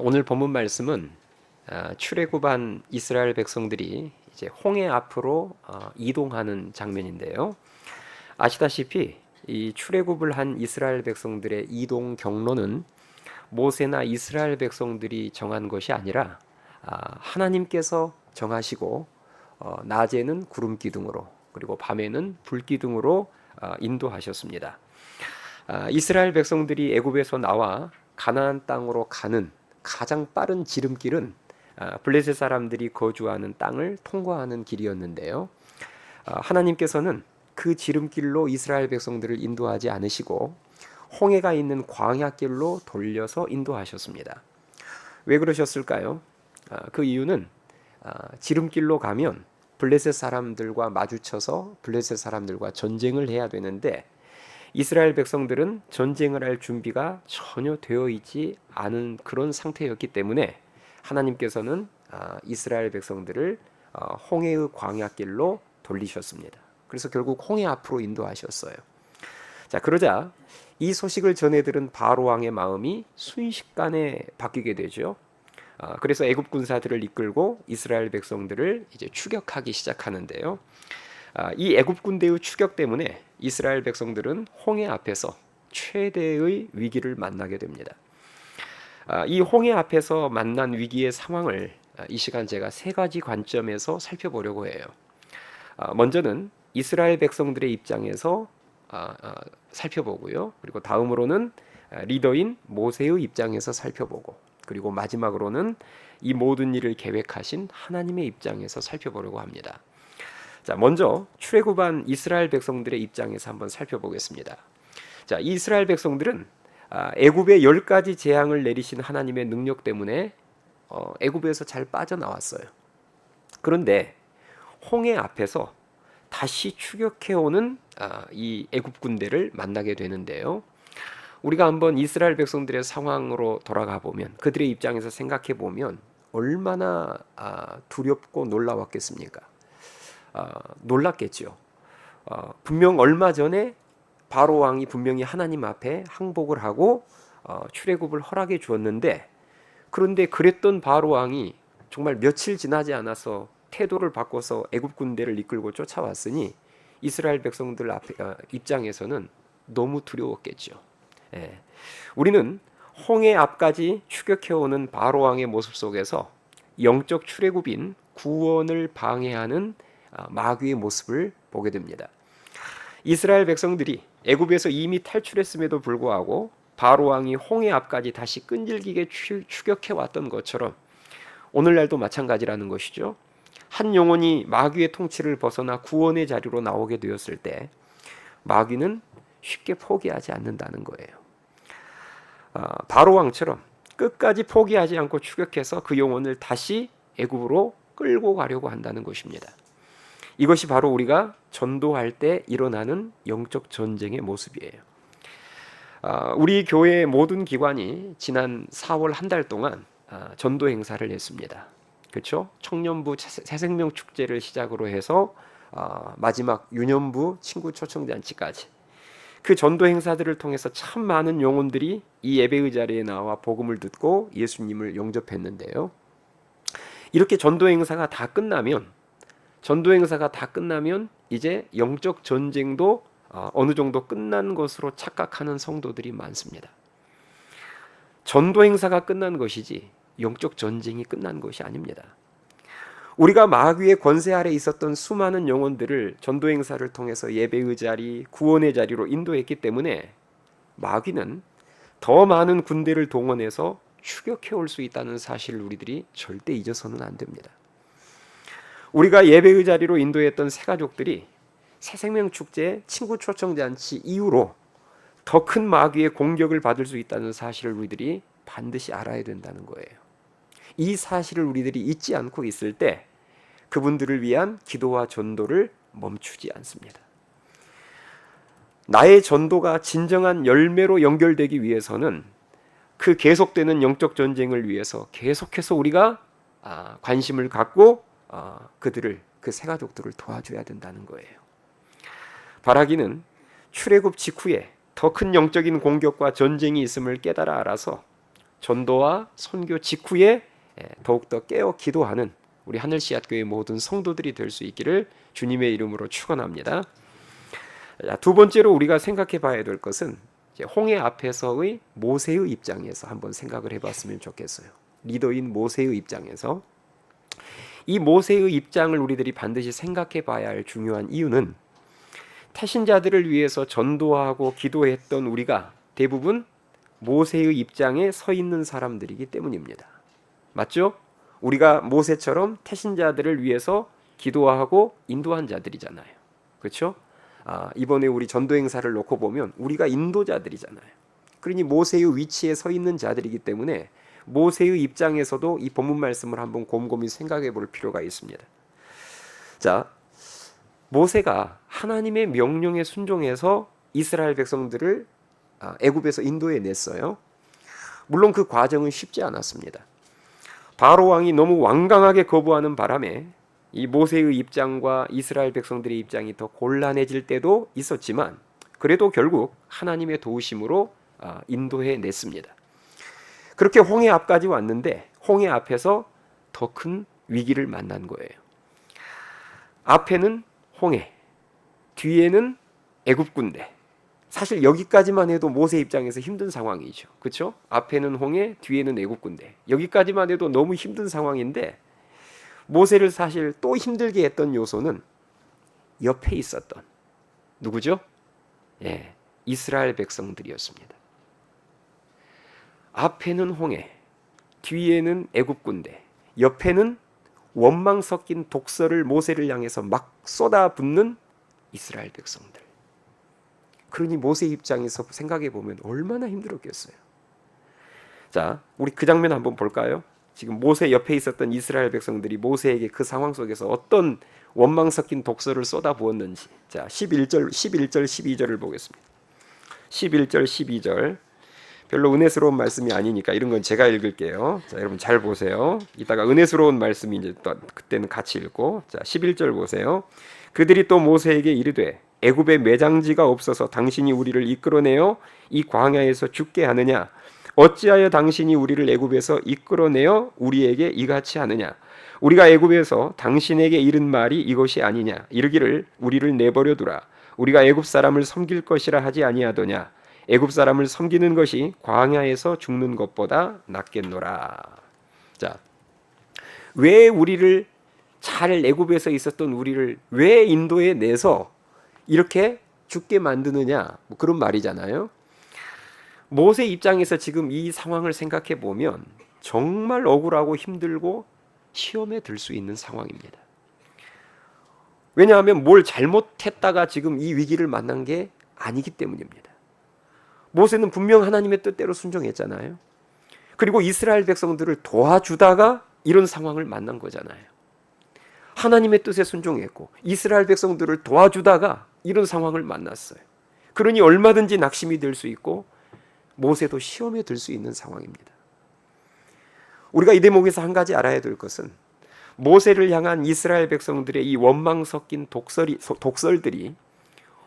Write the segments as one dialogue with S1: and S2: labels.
S1: 오늘 본문 말씀은 출애굽한 이스라엘 백성들이 이제 홍해 앞으로 이동하는 장면인데요. 아시다시피 이 출애굽을 한 이스라엘 백성들의 이동 경로는 모세나 이스라엘 백성들이 정한 것이 아니라 하나님께서 정하시고 낮에는 구름 기둥으로 그리고 밤에는 불 기둥으로 인도하셨습니다. 이스라엘 백성들이 애굽에서 나와 가나안 땅으로 가는 가장 빠른 지름길은 블레셋 사람들이 거주하는 땅을 통과하는 길이었는데요. 하나님께서는 그 지름길로 이스라엘 백성들을 인도하지 않으시고 홍해가 있는 광야길로 돌려서 인도하셨습니다. 왜 그러셨을까요? 그 이유는 지름길로 가면 블레셋 사람들과 마주쳐서 블레셋 사람들과 전쟁을 해야 되는데 이스라엘 백성들은 전쟁을 할 준비가 전혀 되어 있지 않은 그런 상태였기 때문에 하나님께서는 이스라엘 백성들을 홍해의 광야길로 돌리셨습니다. 그래서 결국 홍해 앞으로 인도하셨어요. 자, 그러자 이 소식을 전해 들은 바로 왕의 마음이 순식간에 바뀌게 되죠. 그래서 애굽 군사들을 이끌고 이스라엘 백성들을 이제 추격하기 시작하는데요. 이 애굽 군대의 추격 때문에 이스라엘 백성들은 홍해 앞에서 최대의 위기를 만나게 됩니다. 이 홍해 앞에서 만난 위기의 상황을 이 시간 제가 세 가지 관점에서 살펴보려고 해요. 먼저는 이스라엘 백성들의 입장에서 살펴보고요. 그리고 다음으로는 리더인 모세의 입장에서 살펴보고, 그리고 마지막으로는 이 모든 일을 계획하신 하나님의 입장에서 살펴보려고 합니다. 자, 먼저 출애굽한 이스라엘 백성들의 입장에서 한번 살펴보겠습니다. 자, 이 이스라엘 백성들은 애굽에 10가지 재앙을 내리신 하나님의 능력 때문에 애굽에서 잘 빠져나왔어요. 그런데 홍해 앞에서 다시 추격해오는 이 애굽 군대를 만나게 되는데요. 우리가 한번 이스라엘 백성들의 상황으로 돌아가 보면, 그들의 입장에서 생각해 보면 얼마나 두렵고 놀라웠겠습니까? 놀랐겠죠. 분명 얼마 전에 바로 왕이 분명히 하나님 앞에 항복을 하고 출애굽을 허락해 주었는데, 그런데 그랬던 바로 왕이 정말 며칠 지나지 않아서 태도를 바꿔서 애굽 군대를 이끌고 쫓아왔으니 이스라엘 백성들 입장에서는 너무 두려웠겠죠. 예. 우리는 홍해 앞까지 추격해오는 바로 왕의 모습 속에서 영적 출애굽인 구원을 방해하는 마귀의 모습을 보게 됩니다. 이스라엘 백성들이 애굽에서 이미 탈출했음에도 불구하고 바로 왕이 홍해 앞까지 다시 끈질기게 추격해 왔던 것처럼 오늘날도 마찬가지라는 것이죠. 한 영혼이 마귀의 통치를 벗어나 구원의 자리로 나오게 되었을 때 마귀는 쉽게 포기하지 않는다는 거예요. 바로 왕처럼 끝까지 포기하지 않고 추격해서 그 영혼을 다시 애굽으로 끌고 가려고 한다는 것입니다. 이것이 바로 우리가 전도할 때 일어나는 영적 전쟁의 모습이에요. 우리 교회의 모든 기관이 지난 4월 한 달 동안 전도 행사를 했습니다. 그렇죠? 청년부 새생명 축제를 시작으로 해서 마지막 유년부 친구 초청잔치까지 그 전도 행사들을 통해서 참 많은 영혼들이 이 예배의 자리에 나와 복음을 듣고 예수님을 영접했는데요. 이렇게 전도 행사가 다 끝나면 이제 영적 전쟁도 어느 정도 끝난 것으로 착각하는 성도들이 많습니다. 전도 행사가 끝난 것이지 영적 전쟁이 끝난 것이 아닙니다. 우리가 마귀의 권세 아래 있었던 수많은 영혼들을 전도 행사를 통해서 예배의 자리, 구원의 자리로 인도했기 때문에 마귀는 더 많은 군대를 동원해서 추격해 올 수 있다는 사실을 우리들이 절대 잊어서는 안 됩니다. 우리가 예배의 자리로 인도했던 새 가족들이 새생명축제 친구 초청잔치 이후로 더 큰 마귀의 공격을 받을 수 있다는 사실을 우리들이 반드시 알아야 된다는 거예요. 이 사실을 우리들이 잊지 않고 있을 때 그분들을 위한 기도와 전도를 멈추지 않습니다. 나의 전도가 진정한 열매로 연결되기 위해서는 그 계속되는 영적 전쟁을 위해서 계속해서 우리가 관심을 갖고 그들을, 그 새 가족들을 도와줘야 된다는 거예요. 바라기는 출애굽 직후에 더 큰 영적인 공격과 전쟁이 있음을 깨달아 알아서 전도와 선교 직후에 더욱더 깨어 기도하는 우리 하늘씨앗교회 모든 성도들이 될 수 있기를 주님의 이름으로 축원합니다. 두 번째로 우리가 생각해 봐야 될 것은 홍해 앞에서의 모세의 입장에서 한번 생각을 해봤으면 좋겠어요. 리더인 모세의 입장에서 이 모세의 입장을 우리들이 반드시 생각해 봐야 할 중요한 이유는 태신자들을 위해서 전도하고 기도했던 우리가 대부분 모세의 입장에 서 있는 사람들이기 때문입니다. 맞죠? 우리가 모세처럼 태신자들을 위해서 기도하고 인도한 자들이잖아요. 그렇죠? 이번에 우리 전도 행사를 놓고 보면 우리가 인도자들이잖아요. 그러니 모세의 위치에 서 있는 자들이기 때문에 모세의 입장에서도 이 본문 말씀을 한번 곰곰이 생각해 볼 필요가 있습니다. 자, 모세가 하나님의 명령에 순종해서 이스라엘 백성들을 애굽에서 인도해 냈어요. 물론 그 과정은 쉽지 않았습니다. 바로 왕이 너무 완강하게 거부하는 바람에 이 모세의 입장과 이스라엘 백성들의 입장이 더 곤란해질 때도 있었지만 그래도 결국 하나님의 도우심으로 인도해 냈습니다. 그렇게 홍해 앞까지 왔는데 홍해 앞에서 더 큰 위기를 만난 거예요. 앞에는 홍해, 뒤에는 애굽 군대. 사실 여기까지만 해도 모세 입장에서 힘든 상황이죠. 그렇죠? 앞에는 홍해, 뒤에는 애굽 군대. 여기까지만 해도 너무 힘든 상황인데 모세를 사실 또 힘들게 했던 요소는 옆에 있었던 누구죠? 이스라엘 백성들이었습니다. 앞에는 홍해, 뒤에는 애굽 군대, 옆에는 원망 섞인 독설을 모세를 향해서 막 쏟아붓는 이스라엘 백성들. 그러니 모세 입장에서 생각해 보면 얼마나 힘들었겠어요. 자, 우리 그 장면 한번 볼까요? 지금 모세 옆에 있었던 이스라엘 백성들이 모세에게 그 상황 속에서 어떤 원망 섞인 독설을 쏟아부었는지. 자, 11절, 12절을 보겠습니다. 11절, 12절. 별로 은혜스러운 말씀이 아니니까 이런 건 제가 읽을게요. 자, 여러분 잘 보세요. 이따가 은혜스러운 말씀이 이제 또 그때는 같이 읽고. 자, 11절 보세요. 그들이 또 모세에게 이르되 애굽에 매장지가 없어서 당신이 우리를 이끌어내어 이 광야에서 죽게 하느냐? 어찌하여 당신이 우리를 애굽에서 이끌어내어 우리에게 이같이 하느냐? 우리가 애굽에서 당신에게 이른 말이 이것이 아니냐? 이르기를 우리를 내버려 두라. 우리가 애굽 사람을 섬길 것이라 하지 아니하더냐? 애굽 사람을 섬기는 것이 광야에서 죽는 것보다 낫겠노라. 자, 왜 우리를 잘 애굽에서 있었던 우리를 왜 인도에 내서 이렇게 죽게 만드느냐? 뭐 그런 말이잖아요. 모세 입장에서 지금 이 상황을 생각해 보면 정말 억울하고 힘들고 시험에 들 수 있는 상황입니다. 왜냐하면 뭘 잘못했다가 지금 이 위기를 만난 게 아니기 때문입니다. 모세는 분명 하나님의 뜻대로 순종했잖아요. 그리고 이스라엘 백성들을 도와주다가 이런 상황을 만난 거잖아요. 하나님의 뜻에 순종했고 이스라엘 백성들을 도와주다가 이런 상황을 만났어요. 그러니 얼마든지 낙심이 될 수 있고 모세도 시험에 들 수 있는 상황입니다. 우리가 이 대목에서 한 가지 알아야 될 것은 모세를 향한 이스라엘 백성들의 이 원망 섞인 독설들이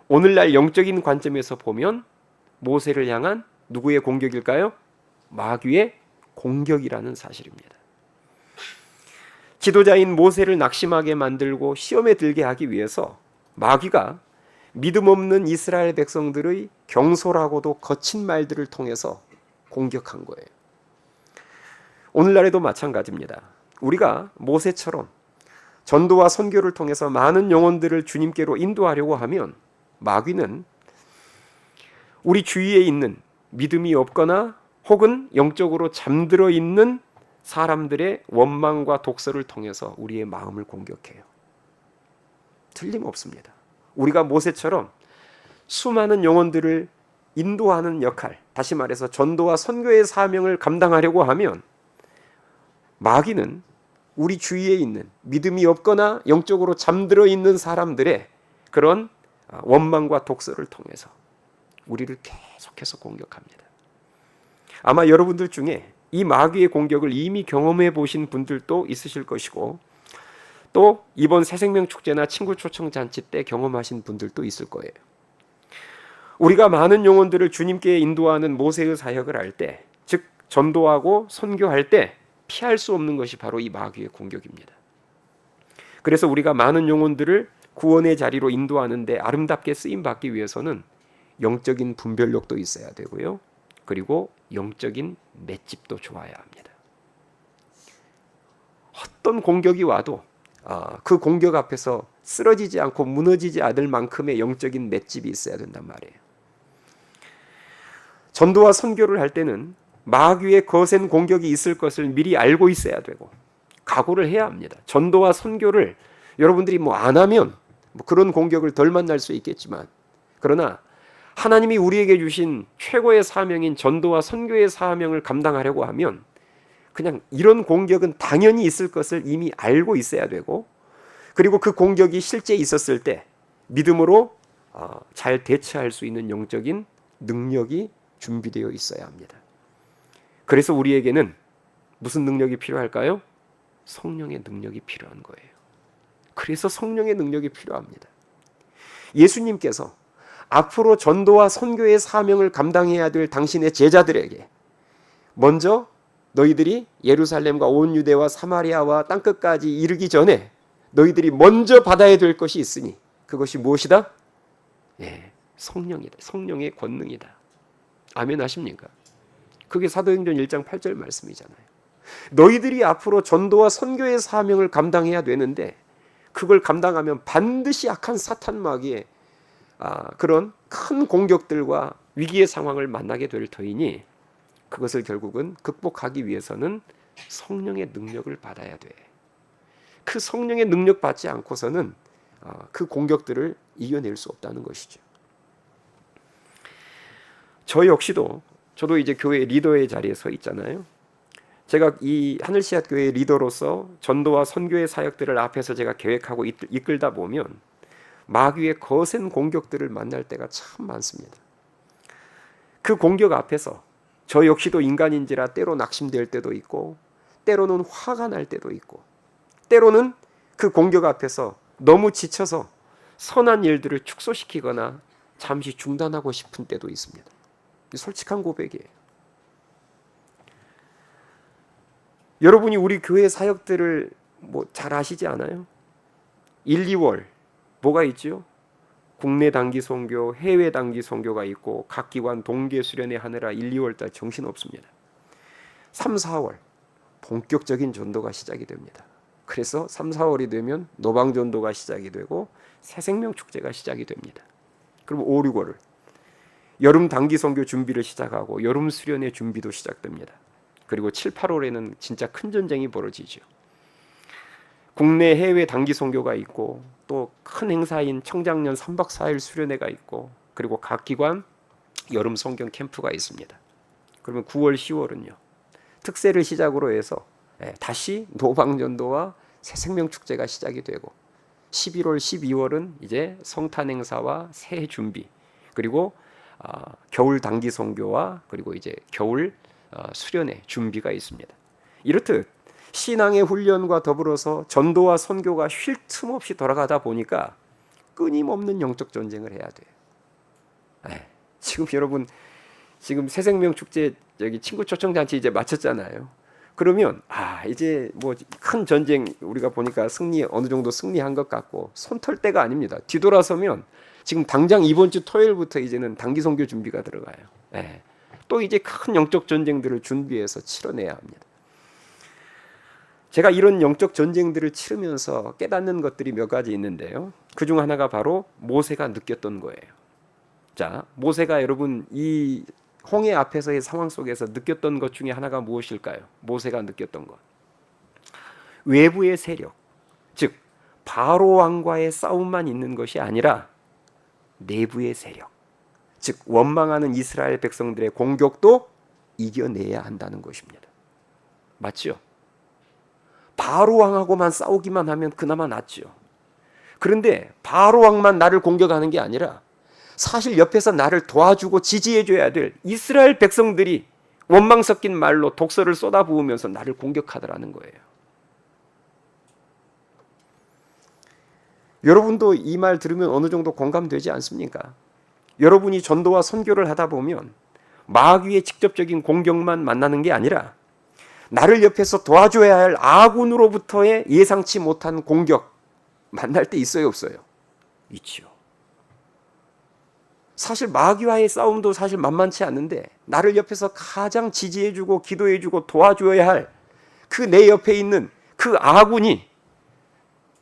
S1: 오늘날 영적인 관점에서 보면 모세를 향한 누구의 공격일까요? 마귀의 공격이라는 사실입니다. 지도자인 모세를 낙심하게 만들고 시험에 들게 하기 위해서 마귀가 믿음 없는 이스라엘 백성들의 경솔하고도 거친 말들을 통해서 공격한 거예요. 오늘날에도 마찬가지입니다. 우리가 모세처럼 전도와 선교를 통해서 많은 영혼들을 주님께로 인도하려고 하면 마귀는 우리 주위에 있는 믿음이 없거나 혹은 영적으로 잠들어 있는 사람들의 원망과 독설을 통해서 우리의 마음을 공격해요. 틀림없습니다. 우리가 모세처럼 수많은 영혼들을 인도하는 역할, 다시 말해서 전도와 선교의 사명을 감당하려고 하면 마귀는 우리 주위에 있는 믿음이 없거나 영적으로 잠들어 있는 사람들의 그런 원망과 독설을 통해서 우리를 계속해서 공격합니다. 아마 여러분들 중에 이 마귀의 공격을 이미 경험해 보신 분들도 있으실 것이고 또 이번 새생명 축제나 친구 초청 잔치 때 경험하신 분들도 있을 거예요. 우리가 많은 영혼들을 주님께 인도하는 모세의 사역을 할 때, 즉 전도하고 선교할 때 피할 수 없는 것이 바로 이 마귀의 공격입니다. 그래서 우리가 많은 영혼들을 구원의 자리로 인도하는데 아름답게 쓰임 받기 위해서는 영적인 분별력도 있어야 되고요. 그리고 영적인 맷집도 좋아야 합니다. 어떤 공격이 와도 그 공격 앞에서 쓰러지지 않고 무너지지 않을 만큼의 영적인 맷집이 있어야 된단 말이에요. 전도와 선교를 할 때는 마귀의 거센 공격이 있을 것을 미리 알고 있어야 되고 각오를 해야 합니다. 전도와 선교를 여러분들이 안 하면 그런 공격을 덜 만날 수 있겠지만, 그러나 하나님이 우리에게 주신 최고의 사명인 전도와 선교의 사명을 감당하려고 하면 그냥 이런 공격은 당연히 있을 것을 이미 알고 있어야 되고, 그리고 그 공격이 실제 있었을 때 믿음으로 잘 대처할 수 있는 영적인 능력이 준비되어 있어야 합니다. 그래서 우리에게는 무슨 능력이 필요할까요? 성령의 능력이 필요한 거예요. 그래서 성령의 능력이 필요합니다. 예수님께서 앞으로 전도와 선교의 사명을 감당해야 될 당신의 제자들에게 먼저 너희들이 예루살렘과 온 유대와 사마리아와 땅끝까지 이르기 전에 너희들이 먼저 받아야 될 것이 있으니 그것이 무엇이다? 성령이다. 성령의 권능이다. 아멘 하십니까? 그게 사도행전 1장 8절 말씀이잖아요. 너희들이 앞으로 전도와 선교의 사명을 감당해야 되는데 그걸 감당하면 반드시 악한 사탄 마귀의 그런 큰 공격들과 위기의 상황을 만나게 될 터이니 그것을 결국은 극복하기 위해서는 성령의 능력을 받아야 돼. 그 성령의 능력 받지 않고서는 그 공격들을 이겨낼 수 없다는 것이죠. 저 역시도 저도 이제 교회 리더의 자리에 서 있잖아요. 제가 이 하늘씨앗 교회 리더로서 전도와 선교의 사역들을 앞에서 제가 계획하고 이끌다 보면 마귀의 거센 공격들을 만날 때가 참 많습니다. 그 공격 앞에서 저 역시도 인간인지라 때로 낙심될 때도 있고, 때로는 화가 날 때도 있고, 때로는 그 공격 앞에서 너무 지쳐서 선한 일들을 축소시키거나 잠시 중단하고 싶은 때도 있습니다. 솔직한 고백이에요. 여러분이 우리 교회 사역들을 잘 아시지 않아요? 1, 2월 뭐가 있죠? 국내 단기 선교, 해외 단기 선교가 있고 각 기관 동계 수련회 하느라 1, 2월 달 정신없습니다. 3, 4월 본격적인 전도가 시작이 됩니다. 그래서 3, 4월이 되면 노방 전도가 시작이 되고 새생명 축제가 시작이 됩니다. 그럼 5, 6월을 여름 단기 선교 준비를 시작하고 여름 수련회 준비도 시작됩니다. 그리고 7, 8월에는 진짜 큰 전쟁이 벌어지죠. 국내 해외 단기 선교가 있고 또 큰 행사인 청장년 3박 4일 수련회가 있고 그리고 각 기관 여름 성경 캠프가 있습니다. 그러면 9월, 10월은요. 특세를 시작으로 해서 다시 노방전도와 새생명 축제가 시작이 되고 11월, 12월은 이제 성탄 행사와 새해 준비, 그리고 겨울 단기 선교와 그리고 이제 겨울 수련회 준비가 있습니다. 이렇듯 신앙의 훈련과 더불어서 전도와 선교가 쉴 틈 없이 돌아가다 보니까 끊임없는 영적 전쟁을 해야 돼요. 지금 여러분 지금 새생명 축제 여기 친구 초청 잔치 이제 마쳤잖아요. 그러면 이제 큰 전쟁 우리가 보니까 어느 정도 승리한 것 같고 손 털 때가 아닙니다. 뒤돌아서면 지금 당장 이번 주 토요일부터 이제는 단기 선교 준비가 들어가요. 또 이제 큰 영적 전쟁들을 준비해서 치러내야 합니다. 제가 이런 영적 전쟁들을 치르면서 깨닫는 것들이 몇 가지 있는데요. 그중 하나가 바로 모세가 느꼈던 거예요. 자, 모세가 여러분 이 홍해 앞에서의 상황 속에서 느꼈던 것 중에 하나가 무엇일까요? 모세가 느꼈던 것. 외부의 세력, 즉 바로 왕과의 싸움만 있는 것이 아니라 내부의 세력, 즉 원망하는 이스라엘 백성들의 공격도 이겨내야 한다는 것입니다. 맞죠? 바로 왕하고만 싸우기만 하면 그나마 낫죠. 그런데 바로 왕만 나를 공격하는 게 아니라 사실 옆에서 나를 도와주고 지지해줘야 될 이스라엘 백성들이 원망 섞인 말로 독설을 쏟아부으면서 나를 공격하더라는 거예요. 여러분도 이 말 들으면 어느 정도 공감되지 않습니까? 여러분이 전도와 선교를 하다 보면 마귀의 직접적인 공격만 만나는 게 아니라 나를 옆에서 도와줘야 할 아군으로부터의 예상치 못한 공격 만날 때 있어요, 없어요? 있지요. 사실 마귀와의 싸움도 사실 만만치 않은데 나를 옆에서 가장 지지해주고 기도해주고 도와줘야 할 그 내 옆에 있는 그 아군이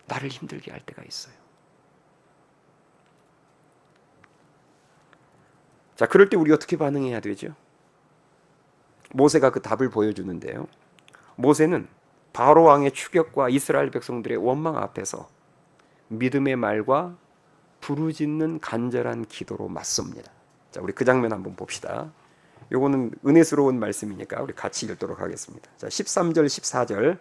S1: 나를 힘들게 할 때가 있어요. 자, 그럴 때 우리 어떻게 반응해야 되죠? 모세가 그 답을 보여주는데요. 모세는 바로 왕의 추격과 이스라엘 백성들의 원망 앞에서 믿음의 말과 부르짖는 간절한 기도로 맞섭니다. 자, 우리 그 장면 한번 봅시다. 요거는 은혜스러운 말씀이니까 우리 같이 읽도록 하겠습니다. 자, 13절, 14절.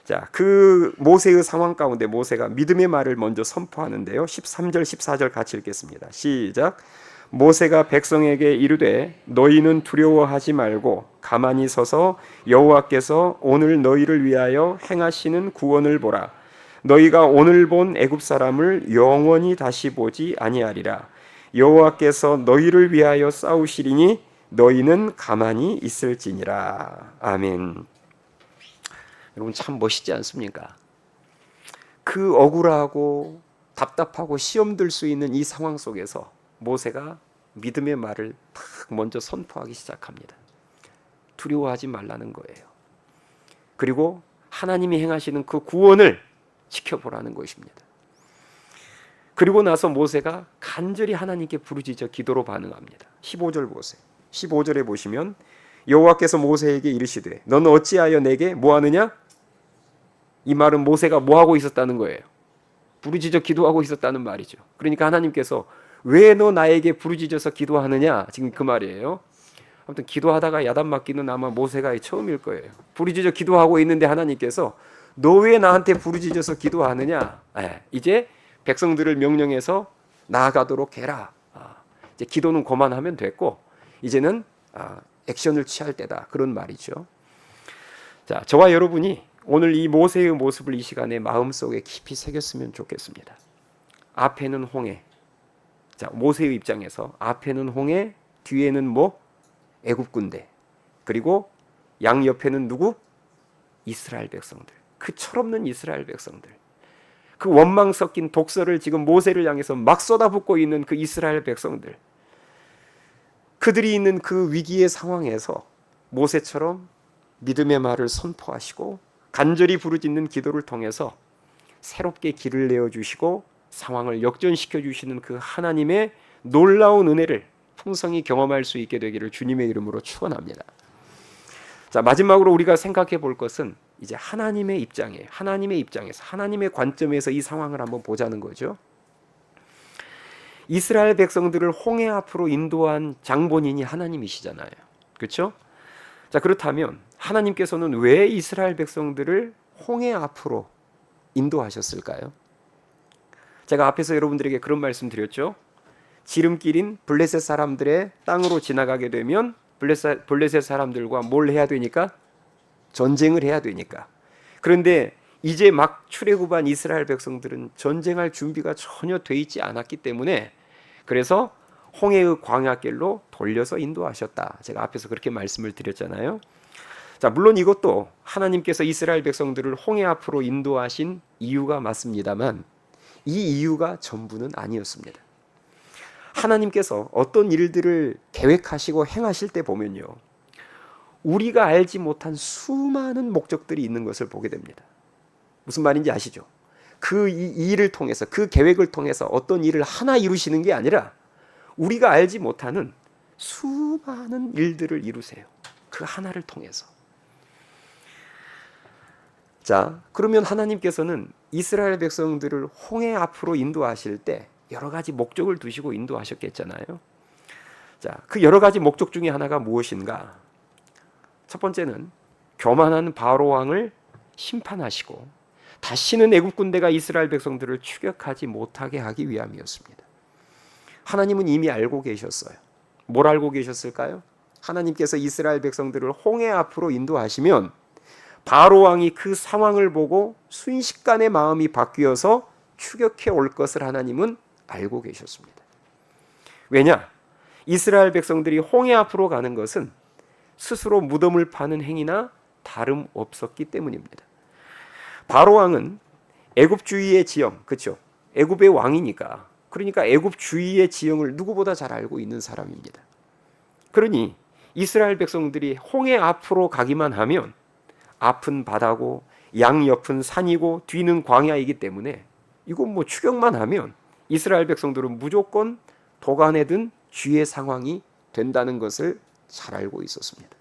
S1: 자, 그 모세의 상황 가운데 모세가 믿음의 말을 먼저 선포하는데요. 13절, 14절 같이 읽겠습니다. 시작. 모세가 백성에게 이르되 너희는 두려워하지 말고 가만히 서서 여호와께서 오늘 너희를 위하여 행하시는 구원을 보라. 너희가 오늘 본 애굽 사람을 영원히 다시 보지 아니하리라. 여호와께서 너희를 위하여 싸우시리니 너희는 가만히 있을지니라. 아멘. 여러분 참 멋있지 않습니까? 그 억울하고 답답하고 시험 들 수 있는 이 상황 속에서 모세가 믿음의 말을 딱 먼저 선포하기 시작합니다. 두려워하지 말라는 거예요. 그리고 하나님이 행하시는 그 구원을 지켜보라는 것입니다. 그리고 나서 모세가 간절히 하나님께 부르짖어 기도로 반응합니다. 15절 보세요. 15절에 보시면 여호와께서 모세에게 이르시되 너는 어찌하여 내게 뭐하느냐? 이 말은 모세가 뭐하고 있었다는 거예요. 부르짖어 기도하고 있었다는 말이죠. 그러니까 하나님께서 왜 너 나에게 부르짖어서 기도하느냐? 지금 그 말이에요. 아무튼 기도하다가 야단 맞기는 아마 모세가 처음일 거예요. 부르짖어 기도하고 있는데 하나님께서 너 왜 나한테 부르짖어서 기도하느냐? 이제 백성들을 명령해서 나아가도록 해라. 이제 기도는 그만하면 됐고 이제는 액션을 취할 때다. 그런 말이죠. 자, 저와 여러분이 오늘 이 모세의 모습을 이 시간에 마음속에 깊이 새겼으면 좋겠습니다. 앞에는 홍해. 자, 모세의 입장에서 앞에는 홍해, 뒤에는 뭐? 애굽 군대. 그리고 양 옆에는 누구? 이스라엘 백성들. 그 철없는 이스라엘 백성들. 그 원망 섞인 독설을 지금 모세를 향해서 막 쏟아붓고 있는 그 이스라엘 백성들. 그들이 있는 그 위기의 상황에서 모세처럼 믿음의 말을 선포하시고 간절히 부르짖는 기도를 통해서 새롭게 길을 내어주시고 상황을 역전시켜 주시는 그 하나님의 놀라운 은혜를 풍성히 경험할 수 있게 되기를 주님의 이름으로 축원합니다. 자, 마지막으로 우리가 생각해 볼 것은 이제 하나님의 입장에서 하나님의 관점에서 이 상황을 한번 보자는 거죠. 이스라엘 백성들을 홍해 앞으로 인도한 장본인이 하나님이시잖아요. 그렇죠? 자, 그렇다면 하나님께서는 왜 이스라엘 백성들을 홍해 앞으로 인도하셨을까요? 제가 앞에서 여러분들에게 그런 말씀 드렸죠. 지름길인 블레셋 사람들의 땅으로 지나가게 되면 블레셋 사람들과 뭘 해야 되니까? 전쟁을 해야 되니까. 그런데 이제 막 출애굽한 이스라엘 백성들은 전쟁할 준비가 전혀 돼 있지 않았기 때문에 그래서 홍해의 광야길로 돌려서 인도하셨다. 제가 앞에서 그렇게 말씀을 드렸잖아요. 자, 물론 이것도 하나님께서 이스라엘 백성들을 홍해 앞으로 인도하신 이유가 맞습니다만 이 이유가 전부는 아니었습니다. 하나님께서 어떤 일들을 계획하시고 행하실 때 보면요, 우리가 알지 못한 수많은 목적들이 있는 것을 보게 됩니다. 무슨 말인지 아시죠? 그 일을 통해서, 그 계획을 통해서 어떤 일을 하나 이루시는 게 아니라 우리가 알지 못하는 수많은 일들을 이루세요. 그 하나를 통해서. 자, 그러면 하나님께서는 이스라엘 백성들을 홍해 앞으로 인도하실 때 여러 가지 목적을 두시고 인도하셨겠잖아요. 자, 그 여러 가지 목적 중에 하나가 무엇인가? 첫 번째는 교만한 바로 왕을 심판하시고 다시는 애굽 군대가 이스라엘 백성들을 추격하지 못하게 하기 위함이었습니다. 하나님은 이미 알고 계셨어요. 뭘 알고 계셨을까요? 하나님께서 이스라엘 백성들을 홍해 앞으로 인도하시면 바로 왕이 그 상황을 보고 순식간에 마음이 바뀌어서 추격해 올 것을 하나님은 알고 계셨습니다. 왜냐? 이스라엘 백성들이 홍해 앞으로 가는 것은 스스로 무덤을 파는 행위나 다름없었기 때문입니다. 바로 왕은 애굽 주위의 지형, 그렇죠? 애굽의 왕이니까. 그러니까 애굽 주위의 지형을 누구보다 잘 알고 있는 사람입니다. 그러니 이스라엘 백성들이 홍해 앞으로 가기만 하면 앞은 바다고 양옆은 산이고 뒤는 광야이기 때문에 이건 뭐 추격만 하면 이스라엘 백성들은 무조건 도간에 든 쥐의 상황이 된다는 것을 잘 알고 있었습니다.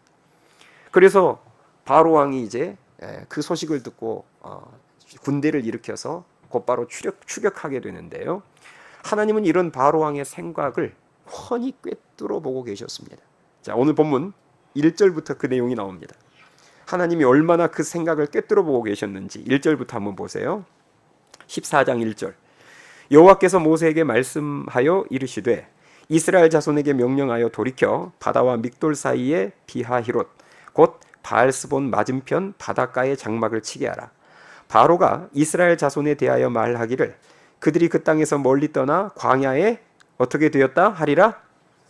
S1: 그래서 바로 왕이 이제 그 소식을 듣고 군대를 일으켜서 곧바로 추격하게 되는데요. 하나님은 이런 바로 왕의 생각을 훤히 꿰뚫어 보고 계셨습니다. 자, 오늘 본문 1절부터 그 내용이 나옵니다. 하나님이 얼마나 그 생각을 꿰뚫어 보고 계셨는지 1절부터 한번 보세요. 14장 1절. 여호와께서 모세에게 말씀하여 이르시되 이스라엘 자손에게 명령하여 돌이켜 바다와 믹돌 사이에 비하히롯 곧 바알스본 맞은편 바닷가에 장막을 치게 하라. 바로가 이스라엘 자손에 대하여 말하기를 그들이 그 땅에서 멀리 떠나 광야에 어떻게 되었다 하리라?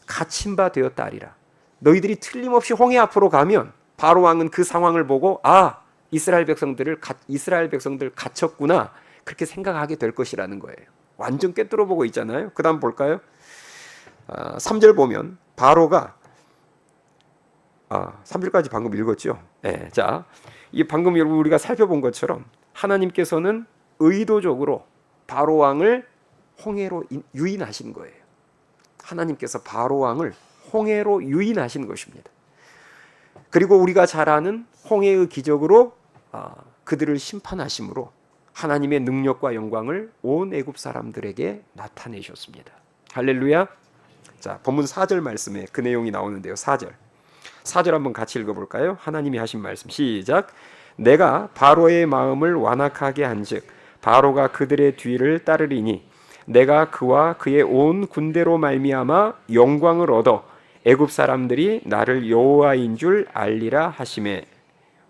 S1: 갇힌 바 되었다 하리라. 너희들이 틀림없이 홍해 앞으로 가면 바로 왕은 그 상황을 보고 이스라엘 백성들 갇혔구나 그렇게 생각하게 될 것이라는 거예요. 완전 꿰뚫어 보고 있잖아요. 그 다음 볼까요? 3절 보면 바로가 3절까지 방금 읽었죠. 네, 자, 이 방금 여러분 우리가 살펴본 것처럼 하나님께서는 의도적으로 바로 왕을 홍해로 유인하신 거예요. 하나님께서 바로 왕을 홍해로 유인하신 것입니다. 그리고 우리가 잘 아는 홍해의 기적으로 그들을 심판하심으로 하나님의 능력과 영광을 온 애굽 사람들에게 나타내셨습니다. 할렐루야. 자, 본문 4절 말씀에 그 내용이 나오는데요. 4절 한번 같이 읽어볼까요? 하나님이 하신 말씀 시작. 내가 바로의 마음을 완악하게 한즉 바로가 그들의 뒤를 따르리니 내가 그와 그의 온 군대로 말미암아 영광을 얻어 애굽 사람들이 나를 여호와인 줄 알리라 하심에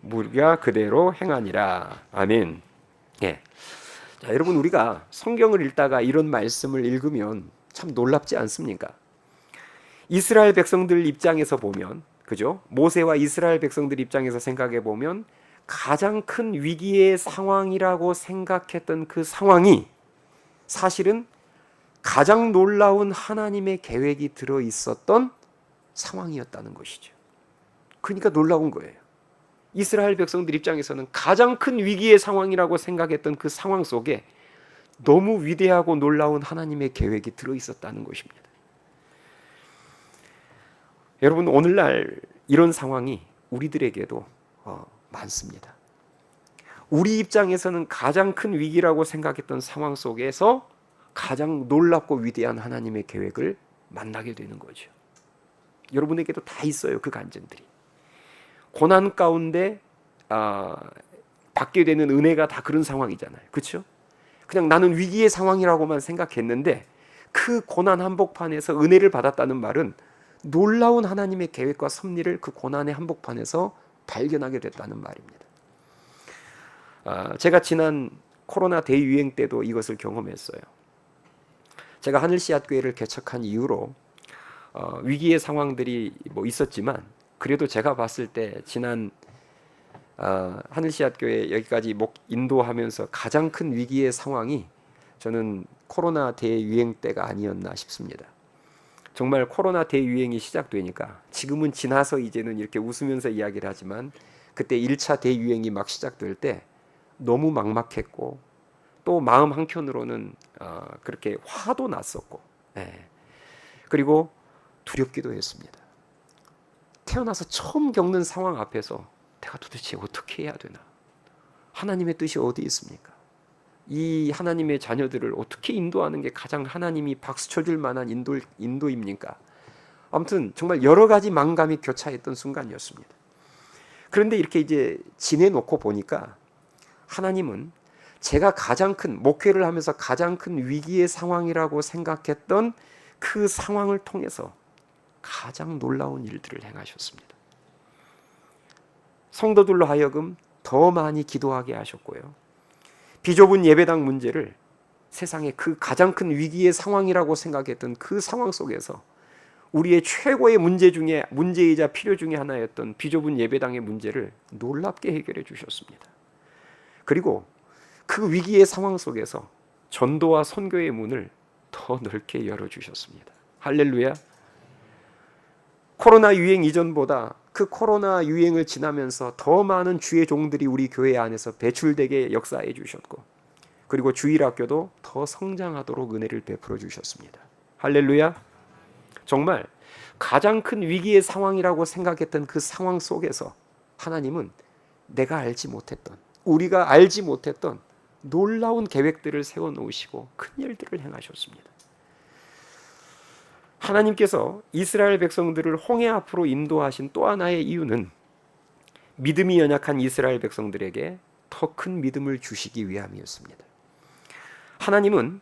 S1: 우리가 그대로 행하니라. 아멘. 예. 자, 여러분 우리가 성경을 읽다가 이런 말씀을 읽으면 참 놀랍지 않습니까? 이스라엘 백성들 입장에서 보면, 그죠? 모세와 이스라엘 백성들 입장에서 생각해 보면 가장 큰 위기의 상황이라고 생각했던 그 상황이 사실은 가장 놀라운 하나님의 계획이 들어 있었던 상황이었다는 것이죠. 그러니까 놀라운 거예요. 이스라엘 백성들 입장에서는 가장 큰 위기의 상황이라고 생각했던 그 상황 속에 너무 위대하고 놀라운 하나님의 계획이 들어 있었다는 것입니다. 여러분 오늘날 이런 상황이 우리들에게도 많습니다. 우리 입장에서는 가장 큰 위기라고 생각했던 상황 속에서 가장 놀랍고 위대한 하나님의 계획을 만나게 되는 거죠. 여러분에게도 다 있어요. 그 간증들이. 고난 가운데 받게 되는 은혜가 다 그런 상황이잖아요. 그렇죠? 그냥 나는 위기의 상황이라고만 생각했는데 그 고난 한복판에서 은혜를 받았다는 말은 놀라운 하나님의 계획과 섭리를 그 고난의 한복판에서 발견하게 됐다는 말입니다. 제가 지난 코로나 대유행 때도 이것을 경험했어요. 제가 하늘씨앗교회를 개척한 이후로 위기의 상황들이 뭐 있었지만 그래도 제가 봤을 때 지난 하늘씨앗교회 여기까지 인도하면서 가장 큰 위기의 상황이 저는 코로나 대유행 때가 아니었나 싶습니다. 정말 코로나 대유행이 시작되니까 지금은 지나서 이제는 이렇게 웃으면서 이야기를 하지만 그때 1차 대유행이 막 시작될 때 너무 막막했고 또 마음 한켠으로는 그렇게 화도 났었고 그리고 두렵기도 했습니다. 태어나서 처음 겪는 상황 앞에서 내가 도대체 어떻게 해야 되나? 하나님의 뜻이 어디 있습니까? 이 하나님의 자녀들을 어떻게 인도하는 게 가장 하나님이 박수 쳐줄 만한 인도입니까? 아무튼 정말 여러 가지 망감이 교차했던 순간이었습니다. 그런데 이렇게 이제 지내놓고 보니까 하나님은 제가 가장 큰 목회를 하면서 가장 큰 위기의 상황이라고 생각했던 그 상황을 통해서 가장 놀라운 일들을 행하셨습니다. 성도들로 하여금 더 많이 기도하게 하셨고요. 비좁은 예배당 문제를 세상의 그 가장 큰 위기의 상황이라고 생각했던 그 상황 속에서 우리의 최고의 문제이자 필요 중에 하나였던 비좁은 예배당의 문제를 놀랍게 해결해 주셨습니다. 그리고 그 위기의 상황 속에서 전도와 선교의 문을 더 넓게 열어주셨습니다. 할렐루야. 코로나 유행 이전보다 그 코로나 유행을 지나면서 더 많은 주의 종들이 우리 교회 안에서 배출되게 역사해 주셨고, 그리고 주일학교도 더 성장하도록 은혜를 베풀어 주셨습니다. 할렐루야. 정말 가장 큰 위기의 상황이라고 생각했던 그 상황 속에서 하나님은 내가 알지 못했던, 우리가 알지 못했던 놀라운 계획들을 세워놓으시고 큰 일들을 행하셨습니다. 하나님께서 이스라엘 백성들을 홍해 앞으로 인도하신 또 하나의 이유는 믿음이 연약한 이스라엘 백성들에게 더 큰 믿음을 주시기 위함이었습니다. 하나님은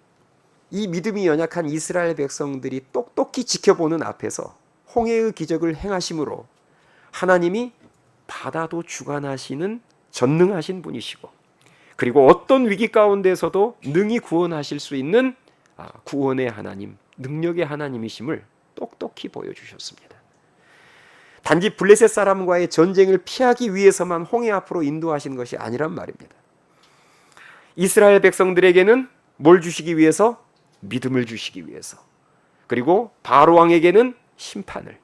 S1: 이 믿음이 연약한 이스라엘 백성들이 똑똑히 지켜보는 앞에서 홍해의 기적을 행하심으로 하나님이 바다도 주관하시는 전능하신 분이시고, 그리고 어떤 위기 가운데서도 능히 구원하실 수 있는 구원의 하나님, 능력의 하나님이심을 똑똑히 보여주셨습니다. 단지 블레셋 사람과의 전쟁을 피하기 위해서만 홍해 앞으로 인도하신 것이 아니란 말입니다. 이스라엘 백성들에게는 뭘 주시기 위해서? 믿음을 주시기 위해서. 그리고 바로 왕에게는 심판을,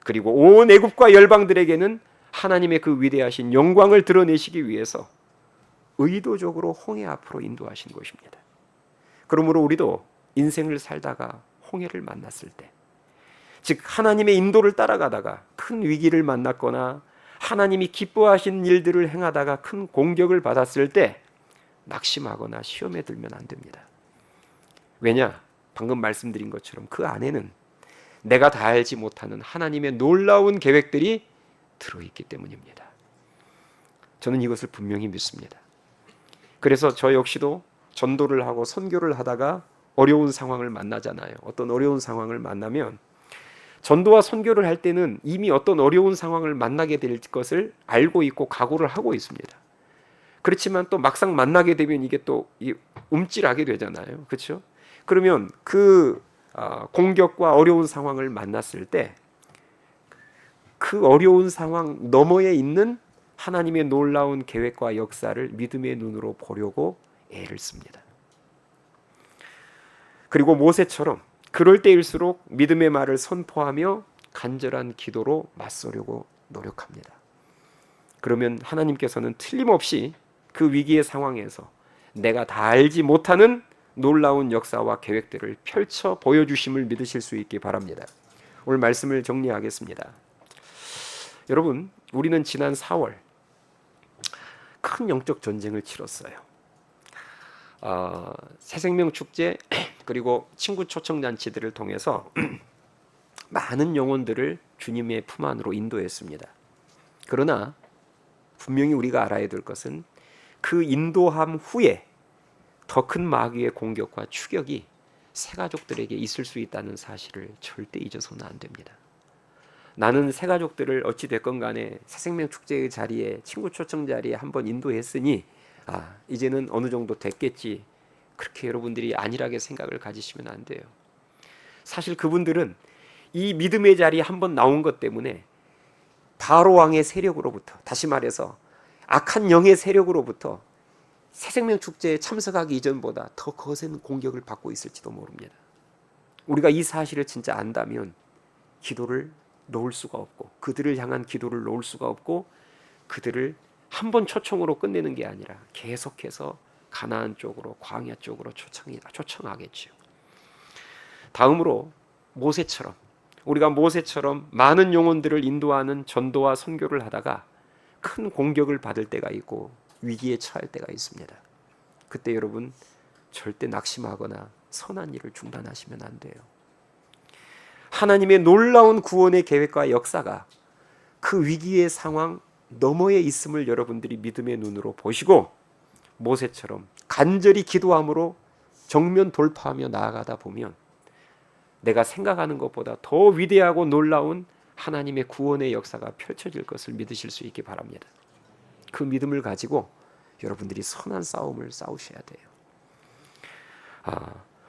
S1: 그리고 온 애굽과 열방들에게는 하나님의 그 위대하신 영광을 드러내시기 위해서 의도적으로 홍해 앞으로 인도하신 것입니다. 그러므로 우리도 인생을 살다가 홍해를 만났을 때, 즉 하나님의 인도를 따라가다가 큰 위기를 만났거나 하나님이 기뻐하신 일들을 행하다가 큰 공격을 받았을 때 낙심하거나 시험에 들면 안 됩니다. 왜냐? 방금 말씀드린 것처럼 그 안에는 내가 다 알지 못하는 하나님의 놀라운 계획들이 들어있기 때문입니다. 저는 이것을 분명히 믿습니다. 그래서 저 역시도 전도를 하고 선교를 하다가 어려운 상황을 만나잖아요. 어떤 어려운 상황을 만나면 전도와 선교를 할 때는 이미 어떤 어려운 상황을 만나게 될 것을 알고 있고 각오를 하고 있습니다. 그렇지만 또 막상 만나게 되면 이게 또 움찔하게 되잖아요. 그렇죠? 그러면 그 공격과 어려운 상황을 만났을 때 그 어려운 상황 너머에 있는 하나님의 놀라운 계획과 역사를 믿음의 눈으로 보려고 애를 씁니다. 그리고 모세처럼 그럴 때일수록 믿음의 말을 선포하며 간절한 기도로 맞서려고 노력합니다. 그러면 하나님께서는 틀림없이 그 위기의 상황에서 내가 다 알지 못하는 놀라운 역사와 계획들을 펼쳐 보여주심을 믿으실 수 있기 바랍니다. 오늘 말씀을 정리하겠습니다. 여러분, 우리는 지난 4월 큰 영적 전쟁을 치렀어요. 새생명 축제 그리고 친구 초청 잔치들을 통해서 많은 영혼들을 주님의 품 안으로 인도했습니다. 그러나 분명히 우리가 알아야 될 것은 그 인도함 후에 더 큰 마귀의 공격과 추격이 새가족들에게 있을 수 있다는 사실을 절대 잊어서는 안 됩니다. 나는 새가족들을 어찌 됐건 간에 새생명 축제의 자리에, 친구 초청 자리에 한번 인도했으니 이제는 어느 정도 됐겠지, 그렇게 여러분들이 안일하게 생각을 가지시면 안 돼요. 사실 그분들은 이 믿음의 자리에 한번 나온 것 때문에 바로 왕의 세력으로부터, 다시 말해서 악한 영의 세력으로부터 새생명 축제에 참석하기 이전보다 더 거센 공격을 받고 있을지도 모릅니다. 우리가 이 사실을 진짜 안다면 기도를 놓을 수가 없고, 그들을 향한 기도를 놓을 수가 없고, 그들을 한 번 초청으로 끝내는 게 아니라 계속해서 가나안 쪽으로, 광야 쪽으로 초청하겠지요. 다음으로 우리가 모세처럼 많은 영혼들을 인도하는 전도와 선교를 하다가 큰 공격을 받을 때가 있고 위기에 처할 때가 있습니다. 그때 여러분 절대 낙심하거나 선한 일을 중단하시면 안 돼요. 하나님의 놀라운 구원의 계획과 역사가 그 위기의 상황 너머에 있음을 여러분들이 믿음의 눈으로 보시고 모세처럼 간절히 기도함으로 정면 돌파하며 나아가다 보면 내가 생각하는 것보다 더 위대하고 놀라운 하나님의 구원의 역사가 펼쳐질 것을 믿으실 수 있기 바랍니다. 그 믿음을 가지고 여러분들이 선한 싸움을 싸우셔야 돼요.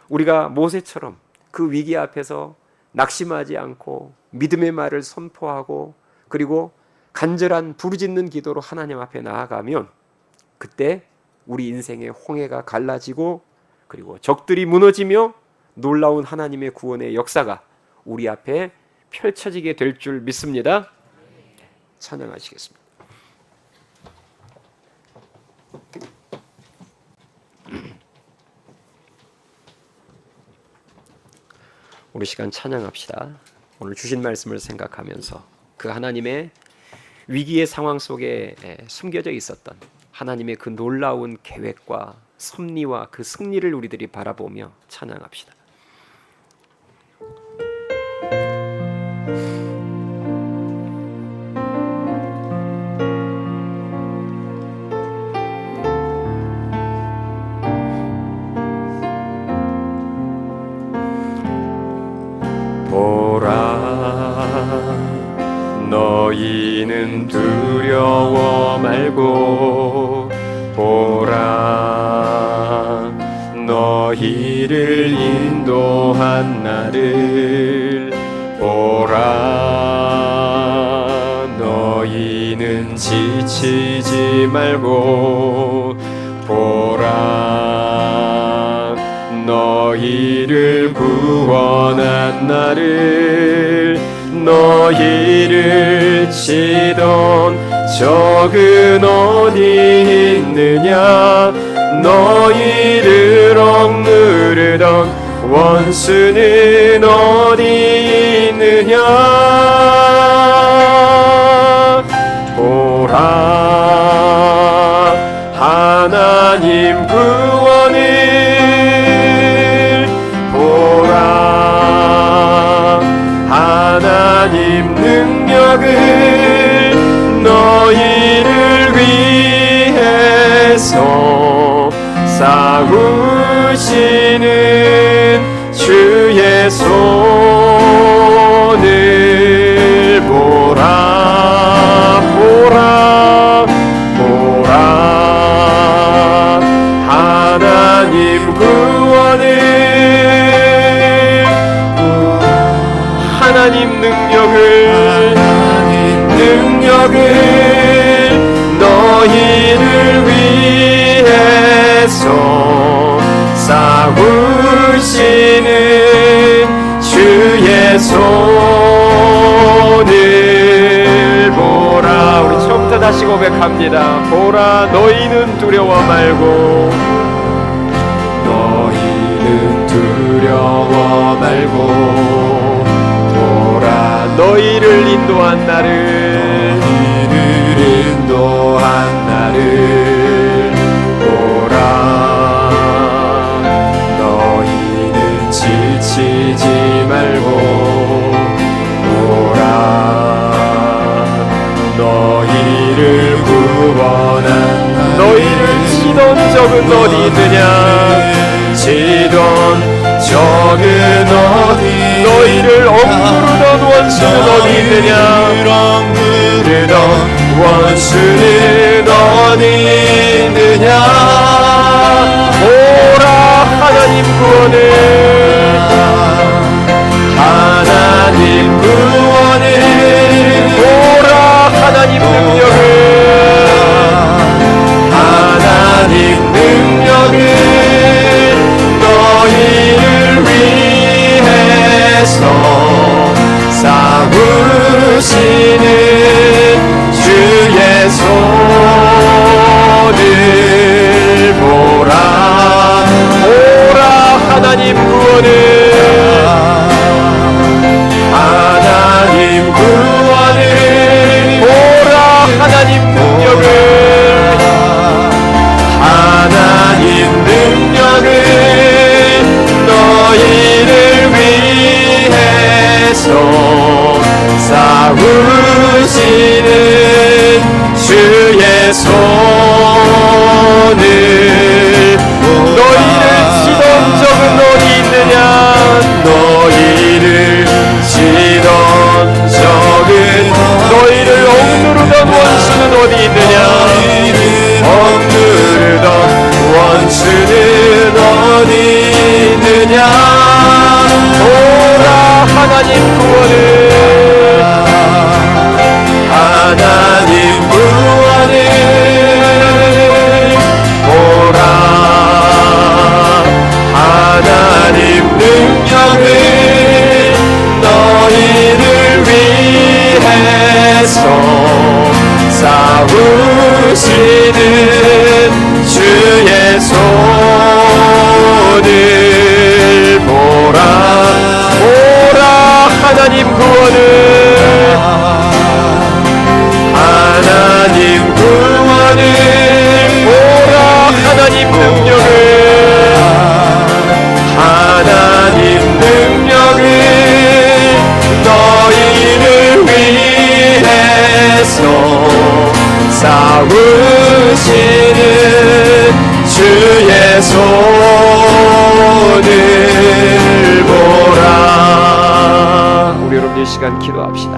S1: 우리가 모세처럼 그 위기 앞에서 낙심하지 않고 믿음의 말을 선포하고 그리고 간절한 부르짖는 기도로 하나님 앞에 나아가면 그때 우리 인생의 홍해가 갈라지고 그리고 적들이 무너지며 놀라운 하나님의 구원의 역사가 우리 앞에 펼쳐지게 될 줄 믿습니다. 찬양하시겠습니다. 우리 시간 찬양합시다. 오늘 주신 말씀을 생각하면서 그 하나님의 위기의 상황 속에 숨겨져 있었던 하나님의 그 놀라운 계획과 섭리와 그 승리를 우리들이 바라보며 찬양합시다. 너희는 두려워 말고 보라 너희를 인도한 나를 보라 너희는 지치지 말고 보라 너희를 구원한 나를 너희를 치던 적은 어디 있느냐 너희를 억누르던 원수는 어디 있느냐 보라 하나님 구원을 보라 하나님 능력을 너희를 위해서 싸우시는 주의 손을 보라 보라 보라 하나님 구원을 하나님 능력을 너희를 위해서 싸우시는 주의 손을 보라. 우리 처음부터 다시 고백합니다. 보라 너희는 두려워 말고 너희는 두려워 말고 보라 너희를 인도한 나를 보라 너희는 지치지 말고 보라 너희를 구원한 너희를 치던 적은 어디 있느냐 치던 적은 어디 너희를 억누르던 원수는 어디 있느냐 억누르던 원수는 어디 있느냐 보라 하나님 구원을 하나님 구원을 보라 하나님 능력을 하나님 능력을 너희를 위해서 싸우시는 주의 손을 보라 보라 하나님 싸우시는 주의 손을 보라 보라 하나님 구원을 하나님 구원을 보라 하나님 능력을 하나님 능력을 너희를 위해서 싸우시는 주의 손을 보라. 우리 여러분 이 시간 기도합시다.